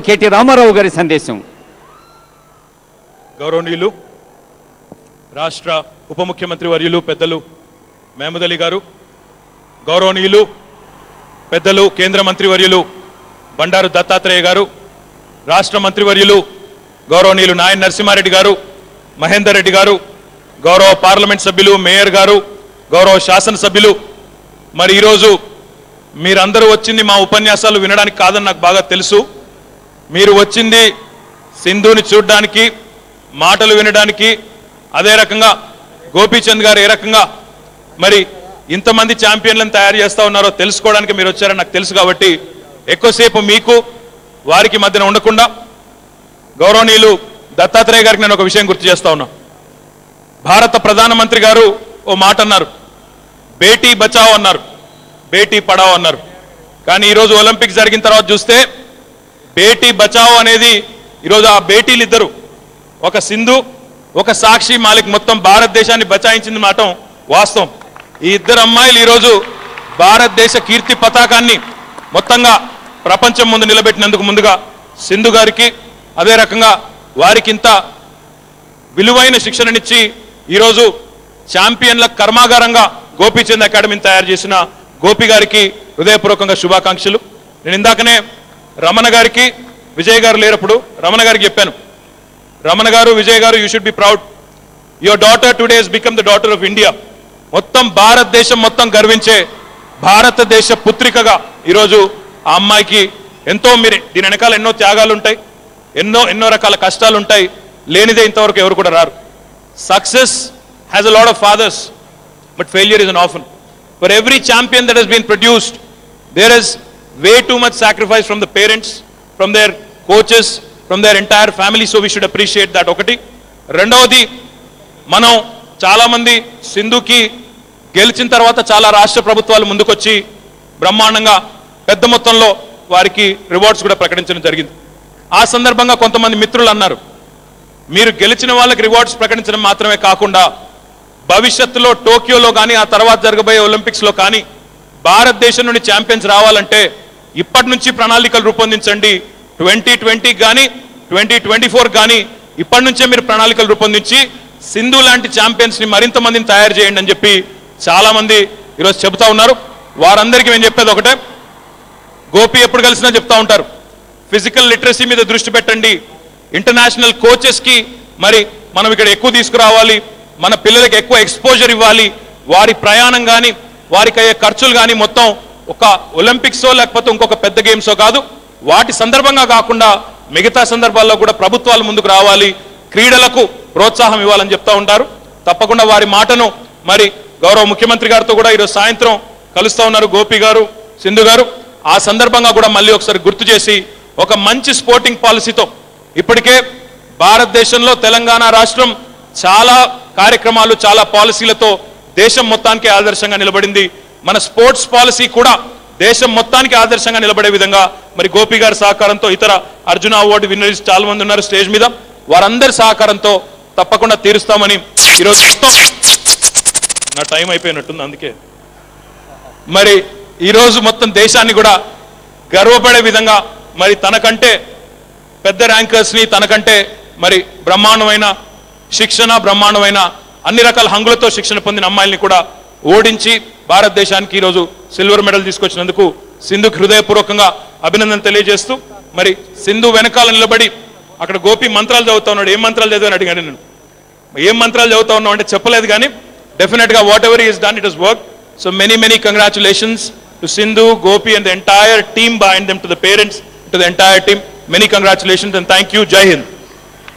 KT Ramarao గారి సందేశం. గౌరవనీయులు రాష్ట్ర ఉప ముఖ్యమంత్రి వర్యులు పెద్దలు మహమూద్ అలీ గారు, గౌరవనీయులు పెద్దలు కేంద్ర మంత్రి వర్యులు బండారు దత్తాత్రేయ గారు, రాష్ట్ర మంత్రివర్యులు గౌరవనీయులు నాయన్ నరసింహారెడ్డి గారు, మహేందర్ రెడ్డి గారు, గౌరవ పార్లమెంట్ సభ్యులు, మేయర్ గారు, గౌరవ శాసనసభ్యులు, మరి ఈరోజు మీరందరూ వచ్చింది మా ఉపన్యాసాలు వినడానికి కాదని నాకు బాగా తెలుసు. మీరు వచ్చింది సింధుని చూడడానికి, మాటలు వినడానికి, అదే రకంగా గోపీచంద్ గారు ఏ రకంగా మరి ఇంతమంది ఛాంపియన్లను తయారు చేస్తూ ఉన్నారో తెలుసుకోవడానికి మీరు వచ్చారని నాకు తెలుసు. కాబట్టి ఎక్కువసేపు మీకు వారికి మధ్యన ఉండకుండా గౌరవనీయులు దత్తాత్రేయ గారికి నేను ఒక విషయం గుర్తు చేస్తా ఉన్నా. భారత ప్రధానమంత్రి గారు ఓ మాట అన్నారు, బేటీ బచావో అన్నారు, బేటీ పడావో అన్నారు. కానీ ఈరోజు ఒలింపిక్స్ జరిగిన తర్వాత చూస్తే బేటీ బచావో అనేది ఈరోజు ఆ బేటీలు ఇద్దరు, ఒక సింధు, ఒక సాక్షి మాలిక్, మొత్తం భారతదేశాన్ని బచాయించింది మాట వాస్తవం. ఈ ఇద్దరు అమ్మాయిలు ఈరోజు భారతదేశ కీర్తి పతాకాన్ని మొత్తంగా ప్రపంచం ముందు నిలబెట్టినందుకు ముందుగా సింధు గారికి, అదే రకంగా వారికి ఇంత విలువైన శిక్షణనిచ్చి ఈరోజు ఛాంపియన్ల కర్మాగారంగా గోపీచంద్ అకాడమీని తయారు చేసిన గోపి గారికి హృదయపూర్వకంగా శుభాకాంక్షలు. నేను ఇందాకనే రమణ గారికి, విజయ్ గారు లేనప్పుడు రమణ గారికి చెప్పాను, రమణ గారు, విజయ్ గారు, you should be proud, your daughter today has become the daughter of India. మొత్తం భారతదేశం మొత్తం గర్వించే భారతదేశ పుత్రికగా ఈరోజు ఆ అమ్మాయికి ఎంతో, మీరు దీని వెనకాల ఎన్నో త్యాగాలు ఉంటాయి, ఎన్నో రకాల కష్టాలు ఉంటాయి, లేనిదే ఇంతవరకు ఎవరు కూడా రారు. Success has a lot of fathers but failure is an orphan. For every champion that has been produced there is way too much sacrifice from the parents, from their coaches, from their entire family. So we should appreciate that. ఒకటి. రెండవది, మనం చాలామంది సింధుకి గెలిచిన తర్వాత చాలా రాష్ట్ర ప్రభుత్వాలు ముందుకొచ్చి బ్రహ్మాండంగా పెద్ద మొత్తంలో వారికి రివార్డ్స్ కూడా ప్రకటించడం జరిగింది. ఆ సందర్భంగా కొంతమంది మిత్రులు అన్నారు, మీరు గెలిచిన వాళ్ళకి రివార్డ్స్ ప్రకటించడం మాత్రమే కాకుండా భవిష్యత్తులో టోక్యోలో కానీ ఆ తర్వాత జరగబోయే ఒలింపిక్స్లో కానీ భారతదేశం నుండి ఛాంపియన్స్ రావాలంటే ఇప్పటి నుంచి ప్రణాళికలు రూపొందించండి. 2020 కానీ 2024 కానీ ఇప్పటి నుంచే మీరు ప్రణాళికలు రూపొందించి సింధు లాంటి ఛాంపియన్స్ని మరింత మందిని తయారు చేయండి అని చెప్పి చాలామంది ఈరోజు చెబుతా ఉన్నారు. వారందరికీ నేను చెప్పేది ఒకటే, గోపి ఎప్పుడు కలిసినా చెప్తా ఉంటారు, ఫిజికల్ లిటరసీ మీద దృష్టి పెట్టండి, ఇంటర్నేషనల్ కోచెస్కి మరి మనం ఇక్కడ ఎక్కువ తీసుకురావాలి, మన పిల్లలకి ఎక్కువ ఎక్స్పోజర్ ఇవ్వాలి, వారి ప్రయాణం కానీ వారికి అయ్యే ఖర్చులు కానీ మొత్తం ఒక ఒలింపిక్సో లేకపోతే ఇంకొక పెద్ద గేమ్సో కాదు, వాటి సందర్భంగా కాకుండా మిగతా సందర్భాల్లో కూడా ప్రభుత్వాలు ముందుకు రావాలి, క్రీడలకు ప్రోత్సాహం ఇవ్వాలని చెప్తా ఉంటారు. తప్పకుండా వారి మాటను మరి గౌరవ ముఖ్యమంత్రి గారితో కూడా ఈరోజు సాయంత్రం కలుస్తూ ఉన్నారు గోపి గారు, సింధు గారు. ఆ సందర్భంగా కూడా మళ్ళీ ఒకసారి గుర్తు చేసి ఒక మంచి స్పోర్టింగ్ పాలసీతో, ఇప్పటికే భారతదేశంలో తెలంగాణ రాష్ట్రం చాలా కార్యక్రమాలు, చాలా పాలసీలతో దేశం మొత్తానికి ఆదర్శంగా నిలబడింది. మన స్పోర్ట్స్ పాలసీ కూడా దేశం మొత్తానికి ఆదర్శంగా నిలబడే విధంగా మరి గోపి గారి సహకారంతో, ఇతర అర్జున అవార్డు విన్నర్స్ చాలా మంది ఉన్నారు స్టేజ్ మీద, వారందరి సహకారంతో తప్పకుండా తీరుస్తామని ఈరోజు నా టైం అయిపోయినట్టుంది, అందుకే మరి ఈరోజు మొత్తం దేశాన్ని కూడా గర్వపడే విధంగా మరి తనకంటే పెద్ద ర్యాంకర్స్ని, తనకంటే మరి బ్రహ్మాండమైన శిక్షణ, బ్రహ్మాండమైన అన్ని రకాల హంగులతో శిక్షణ పొందిన అమ్మాయిల్ని కూడా ఓడించి భారతదేశానికి ఈరోజు సిల్వర్ మెడల్ తీసుకొచ్చినందుకు సింధుకి హృదయపూర్వకంగా అభినందన తెలియజేస్తూ, మరి సింధు వెనకాల నిలబడి అక్కడ గోపి మంత్రాలు చదువుతా ఉన్నాడు. ఏం మంత్రాలు చదివాని అడిగాను నేను. ఏం మంత్రాలు చదువుతా ఉన్నావు అంటే చెప్పలేదు, కానీ డెఫినెట్గా what ever is done it is work. So many congratulations to Sindhu, Gopi and the entire team behind them, to the parents, to the entire team. Many congratulations and thank you. Jai Hind.